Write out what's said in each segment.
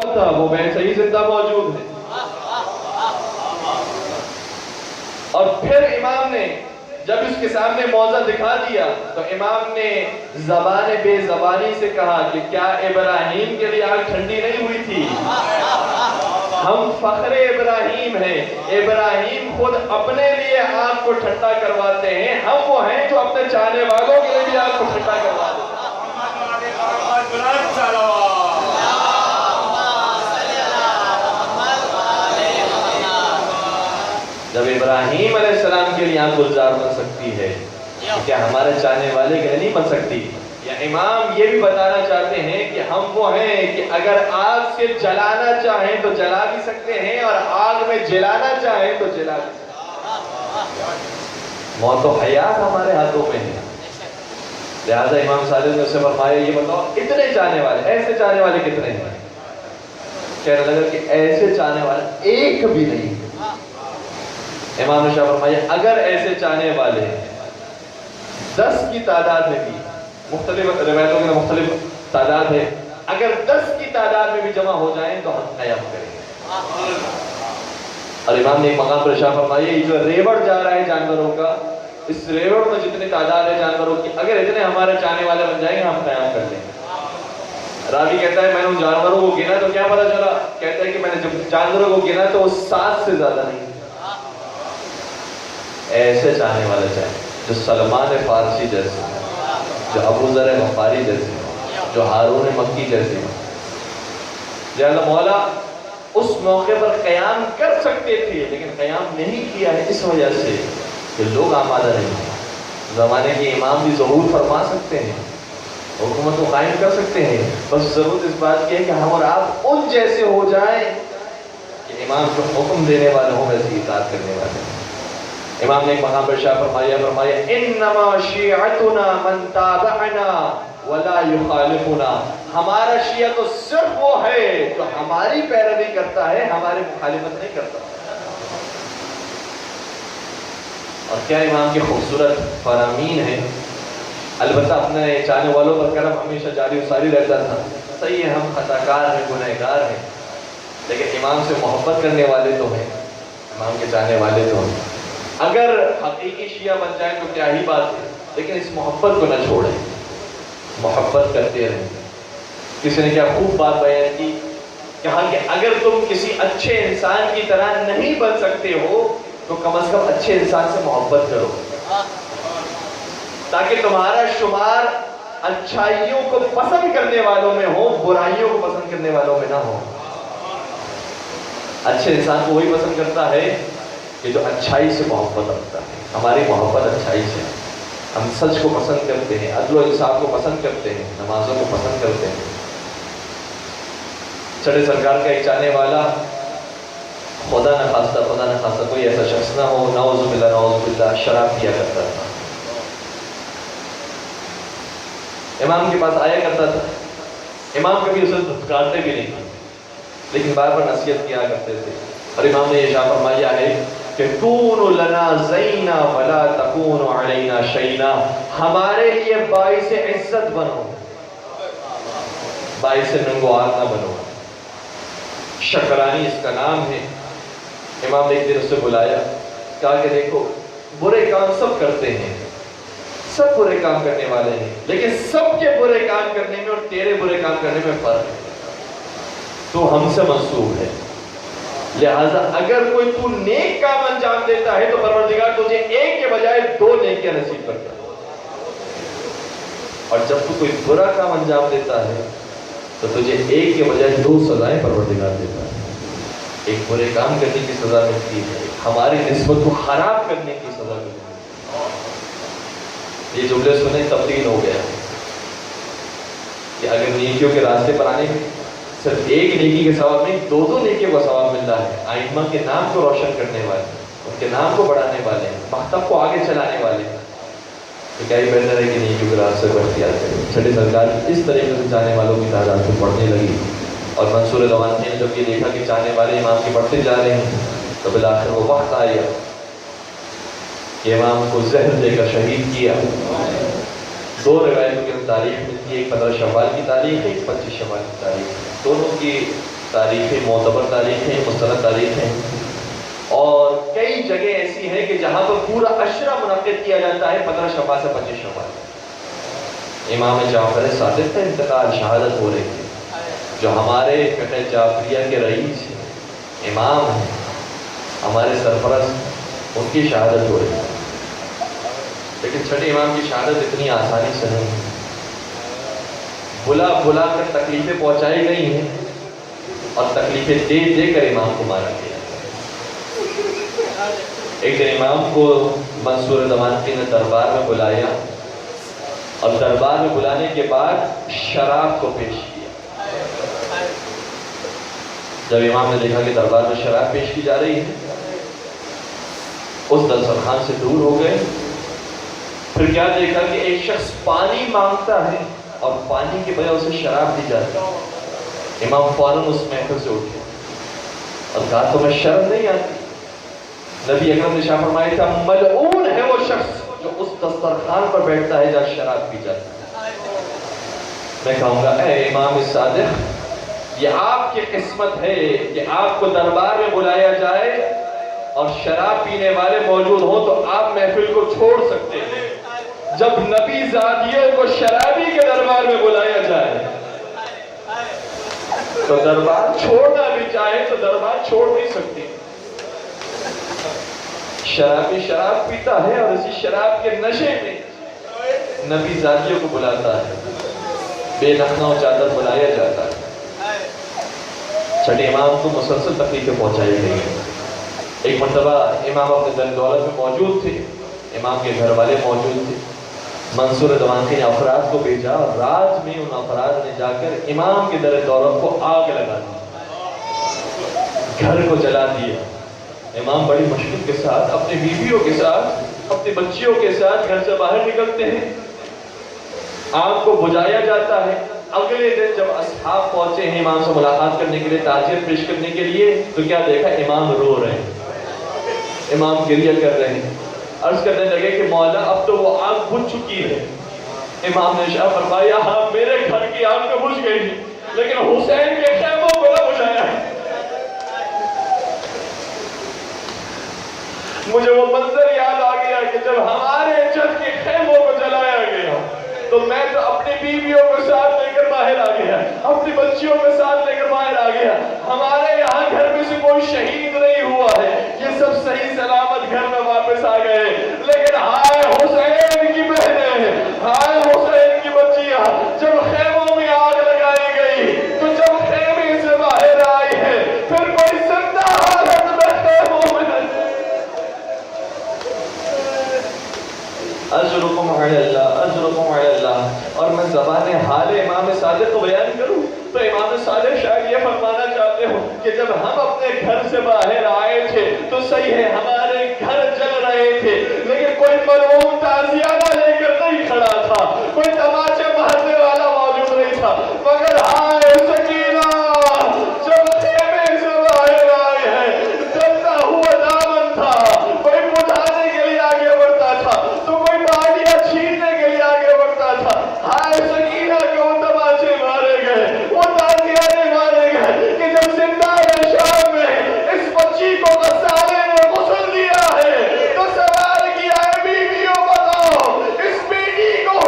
تھا وہ ویسے ہی زندہ موجود ہے. اور پھر امام نے جب اس کے سامنے موضع دکھا دیا تو امام نے زبان بے زبانی سے کہا کہ کیا ابراہیم کے لیے آگ ٹھنڈی نہیں ہوئی تھی؟ ہم فخر ابراہیم ہیں. ابراہیم خود اپنے لیے آگ کو ٹھنڈا کرواتے ہیں. ہم وہ ہیں جو اپنے چاہنے والوں کے لیے بھی آگ کو ٹھنڈا کرواتے ہیں. جب ابراہیم علیہ السلام کے لیے آگ گلزار بن سکتی ہے تو کیا ہمارے چاہنے والے کے لیے نہیں بن سکتی؟ یا امام یہ بھی بتانا چاہتے ہیں کہ ہم وہ ہیں کہ اگر آگ سے جلانا چاہیں تو جلا بھی سکتے ہیں اور آگ میں جلانا چاہیں تو جلا بھی سکتے ہیں. موت و حیات ہمارے ہاتھوں میں ہے. لہذا امام صادق نے اس سے فرمایا یہ بتاؤ اتنے چاہنے والے ایسے چاہنے والے کتنے ہیں؟ کہنے لگا کہ ایسے چاہنے والے ایک بھی نہیں. امام نے شاہ فرمایا اگر ایسے چاہنے والے 10 کی تعداد میں بھی, مختلف روایتوں کے مختلف تعداد ہے, اگر 10 کی تعداد میں بھی جمع ہو جائیں تو ہم قیام کریں گے. اور امام نے ایک مقام پر شاہ فرمایا یہ جو ریوڑ جا رہا ہے جانوروں کا, اس ریوڑ میں جتنی تعداد ہے جانوروں کی, اگر اتنے ہمارے چاہنے والے بن جائیں گے ہم قیام کر لیں گے. راوی کہتا ہے میں نے ان جانوروں کو گنا تو کیا پتا چلا؟ کہتا ہے کہ میں نے جب جانوروں کو گنا تو وہ 7 سے زیادہ نہیں. ایسے چاہنے والے چاہے جو سلمان فارسی جیسے, جو ابو ذر غفاری جیسے, جو ہارون مکی جیسے. لہذا مولا اس موقع پر قیام کر سکتے تھے لیکن قیام نہیں کیا ہے اس وجہ سے کہ لوگ آمادہ نہیں ہیں. زمانے کے امام بھی ظہور فرما سکتے ہیں, حکومت کو قائم کر سکتے ہیں, بس ضرورت اس بات کی ہے کہ ہم اور آپ ان جیسے ہو جائیں کہ امام کو حکم دینے والے ہوں ویسے اطاعت کرنے والے ہیں. امام نے ایک مقام پر شاہ فرمایا انما شیعتنا من تابعنا ولا یخالفنا. ہمارا شیعہ تو صرف وہ ہے جو ہماری پیروی کرتا ہے, ہماری مخالفت نہیں کرتا. اور کیا امام کے خوبصورت فرامین ہیں. البتہ اپنے چاہنے والوں پر کرم ہمیشہ جاری و ساری رہتا تھا. صحیح ہے ہم خطاکار ہیں, گنہگار ہیں, لیکن امام سے محبت کرنے والے تو ہیں, امام کے چاہنے والے تو ہیں. اگر حقیقی شیعہ بن جائیں تو کیا ہی بات ہے, لیکن اس محبت کو نہ چھوڑیں, محبت کرتے رہیں. کسی نے کیا خوب بات بیان کی, کہا کہ اگر تم کسی اچھے انسان کی طرح نہیں بن سکتے ہو تو کم از کم اچھے انسان سے محبت کرو, تاکہ تمہارا شمار اچھائیوں کو پسند کرنے والوں میں ہو, برائیوں کو پسند کرنے والوں میں نہ ہو. اچھے انسان کو وہی پسند کرتا ہے کہ جو اچھائی سے محبت رکھتا ہے. ہماری محبت اچھائی سے, ہم سچ کو پسند کرتے ہیں, عدل و انصاف کو پسند کرتے ہیں, نمازوں کو پسند کرتے ہیں. چڑھے سرکار کا ایک چاہنے والا خدا نہ خواستہ کوئی ایسا شخص نہ ہو, نعوذ باللہ شراب پیا کرتا تھا. امام کے پاس آیا کرتا تھا. امام کبھی اسے دھتکارتے بھی نہیں لیکن بار بار نصیحت کیا کرتے تھے. اور امام نے یہ شاہ فرمایا ہے کہ کونوا لنا زینا ولا تکونوا علینا شینا. ہمارے لیے باعث عزت بنو, باعث ننگوار نہ بنو. شکرانی اس کا نام ہے. امام نے ایک دن اسے بلایا, کہا کہ دیکھو برے کام سب کرتے ہیں, سب برے کام کرنے والے ہیں, لیکن سب کے برے کام کرنے میں اور تیرے برے کام کرنے میں فرق ہے. تو ہم سے منسوب ہے, لہذا اگر کوئی تو نیک کام انجام دیتا ہے تو پروردگار تجھے ایک کے بجائے 2 نیکیاں نصیب کرتا ہے, اور جب تو کوئی برا کام انجام دیتا ہے تو تجھے ایک کے بجائے 2 سزائیں پروردگار دیتا ہے. ایک برے کام کرنے کی سزا ملتی ہے, ہماری نسبت کو خراب کرنے کی سزا ملتی ہے. یہ جملے سنے تبدیل ہو گیا کہ اگر نیکیوں کے راستے پر آنے میں صرف ایک نیکی کے ثواب نہیں 2 نیکیوں کا ثواب مل رہا ہے. ائمہ کے نام کو روشن کرنے والے, ان کے نام کو بڑھانے والے, مکتب کو آگے چلانے والے, تو کیا ہی بہتر ہے کہ نیکیوں کے راستے پر اختیار کریں. چھٹے سرکار کی اس طریقے سے چاہنے والوں کی تعداد تو بڑھنے لگی, اور منصور روانی نے جب یہ دیکھا کہ چاہنے والے امام کے بڑھتے جا رہے ہیں تو بالآخر وہ وقت آیا کہ امام کو زہر دے کر شہید کیا. 2 روایتوں کی تاریخ ملتی ہے, ایک 15 شوال کی تاریخ ہے, ایک 25 شوال کی تاریخ. دونوں کی تاریخیں معتبر تاریخیں مستند تاریخیں، اور کئی جگہ ایسی ہیں کہ جہاں پر پورا عشرہ منعقد کیا جاتا ہے 15 شوال سے 25 شوال۔ امام جعفر صادق کا انتقال، شہادت ہو رہی ہے، جو ہمارے فقہ جعفریہ کے رئیس ہیں، امام ہیں، ہمارے سرپرست، ان کی شہادت ہو رہی ہے۔ لیکن چھٹے امام کی شہادت اتنی آسانی سے نہیں، بلا بلا کر تکلیفیں پہنچائی گئی ہیں، اور تکلیفیں دے دے کر امام کو مارا گیا۔ ایک دن امام کو منصور دمانقی نے دربار میں بلایا، اور دربار میں بلانے کے بعد شراب کو پیش کیا۔ جب امام نے دیکھا کہ دربار میں شراب پیش کی جا رہی ہے، اس دسترخوان سے دور ہو گئے۔ پھر کیا دیکھا کہ ایک شخص پانی مانگتا ہے اور پانی کی بجائے اسے شراب دی جاتی ہے۔ امام فوراً اس محفل سے اٹھے اور کہا تمہیں شرم نہیں آتی؟ نبی اکرم نے شاہ فرمایا تھا ملعون ہے وہ شخص جو اس دسترخوان پر بیٹھتا ہے جہاں شراب پی جاتی ہے۔ میں کہوں گا اے امام صادق، یہ آپ کی قسمت ہے کہ آپ کو دربار میں بلایا جائے اور شراب پینے والے موجود ہوں تو آپ محفل کو چھوڑ سکتے ہیں۔ جب نبی زادیوں کو شرابی کے دربار میں بلایا جائے تو دربار چھوڑنا بھی چاہے تو دربار چھوڑ نہیں سکتی۔ شرابی شراب پیتا ہے اور اسی شراب کے نشے میں نبی زادیوں کو بلاتا ہے، بے نخنا و چادر بلایا جاتا ہے۔ چھٹے امام کو مسلسل تکلیفیں پہنچائی گئی ہیں۔ ایک مرتبہ امام اپنے دن دولت میں موجود تھے، امام کے گھر والے موجود تھے۔ منصور دمانقی نے افراد کو بھیجا اور رات میں ان افراد نے جا کر امام کے در دولت کو آگ لگا دی، گھر کو جلا دیا۔ امام بڑی مشکل کے ساتھ اپنی بیویوں کے ساتھ اپنی بچیوں کے ساتھ گھر سے باہر نکلتے ہیں، آگ کو بجھایا جاتا ہے۔ اگلے دن جب اصحاب پہنچے ہیں امام سے ملاقات کرنے کے لیے، تعزیت پیش کرنے کے لیے، تو کیا دیکھا؟ امام رو رہے ہیں، امام گریہ کر رہے ہیں۔ عرض کرنے لگے کہ مولا اب تو وہ آگ بجھ چکی ہے۔ امام نے شاہ فرمایا ہاں میرے گھر کی آگ تو بجھ گئی لیکن حسین کے خیموں کو نہ بجھایا ہے۔ مجھے وہ منظر یاد آ گیا کہ جب ہمارے جد کے خیموں کو جلایا گیا تو میں تو اپنی بیویوں کو ساتھ لے کر باہر آ گیا، اپنی بچیوں کو ساتھ لے کر باہر آ گیا۔ ہمارے یہاں گھر میں سے کوئی شہید نہیں ہوا ہے، یہ سب صحیح سلامت گھر میں واپس آ گئے، لیکن ہائے حسین کی بہنیں، ہائے حسین کی بچیاں، جب خیموں میں آگ لگائی گئی تو جب خیمے سے باہر آئی ہے پھر کوئی زندہ حالت میں خیموں میں اجرکم علی اللہ، اجرکم علی اللہ۔ اور میں زبان حال امام صادق کو بیان کروں تو امام صادق شاید یہ فرمانا چاہتے ہوں کہ جب ہم اپنے گھر سے باہر آئے تھے تو صحیح ہے ہمارے گھر جل رہے تھے، لیکن کوئی ملعون تعزیہ لے کر نہیں کھڑا تھا، کوئی تماچے مارنے والا موجود نہیں تھا، مگر ہائے سکینہ جب خیمے سے باہر آئے ہیں جلتا ہوا دامن تھا، کوئی بجھانے کے لیے آگے بڑھتا تھا تو کوئی بالیاں چھیننے کے لیے آگے بڑھتا تھا۔ ہائے سکینہ کے وہ تماچے مارے گئے، وہ تعزیے مارے گئے کہ جب زندہ شام میں اس بچی کو غسالے نے غسل دیا ہے تو سوال کیا ہے بیویوں بتاؤ اس بیٹی کو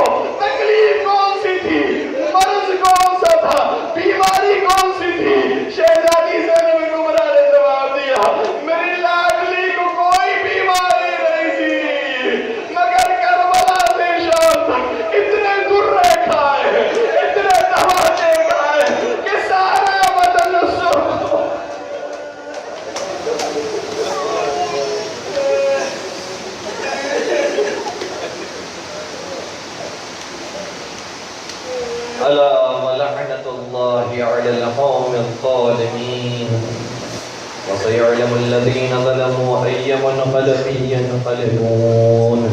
تکلیف کون سی تھی، مرض کون سا تھا، بیماری کون سی تھی؟ شہزادی زینب کبریٰ نے جواب دیا میری لاڈلی کو کوئی بیماری نہیں تھی، مگر کربلا سے شام تک اتنے درے کھائے، اتنے دھماکے کھائے کہ سارا بدن سرخ ہو۔ الا ولعنۃ اللہ علی القوم الظالمین وسيعلم الذين ظلموا أي منقلب ينقلبون۔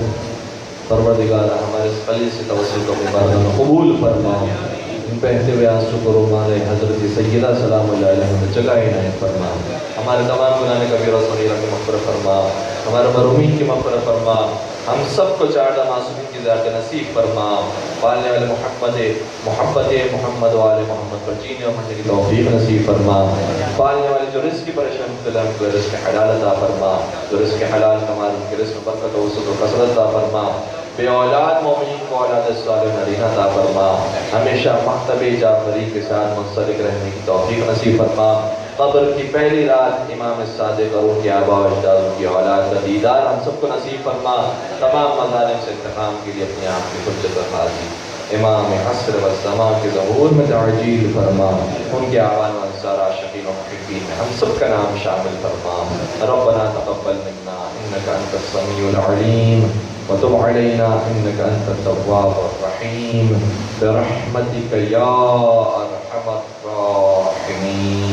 پروردگار ہمارے اس قلیل سے توسل کو مبارک قبول فرما، ان بہتے ہوئے آنسو کو رومال حضرت سیدہ سلام اللہ علیہ جگہ عنایت فرما، ہمارے تمام گناہ کبیرہ صغیرہ کی مغفرت فرما، ہمارے مرحومین کی مغفرت فرما، ہم سب کو چاردہ معصومین کی ذات نصیب فرما، پالنے والے محبت محمد والے محمد پر جینے اور مرنے کی توفیق نصیب فرما، پالنے والے جو رزق کی پریشان مبتلا ان کو رزق حلال عطا فرما، جو رزق حلال کما ان کے رزق میں برکت و وسعت و کثرت عطا فرما، بے اولاد مومنین کو اولاد صالح نرینہ عطا فرما، ہمیشہ مکتب جعفری کے ساتھ منسلک رہنے کی توفیق نصیب فرما، قبر کی پہلی رات امام صادق اور ان کے آباء و اجداد ان کی اولاد کا دیدار ہم سب کو نصیب فرما، تمام مظالم سے انتقام کے لیے اپنے آپ کی حجت رکھا دی، امام عصر و زمان کے ظہور میں تعجیل فرما، ان کے اعوان و انصار عاشقین و محبین میں ہم سب کا نام شامل فرما، ربنا تقبل منا انک انت السمیع العلیم وتب علینا انک انت التواب الرحیم برحمتک یا ارحم الراحمین.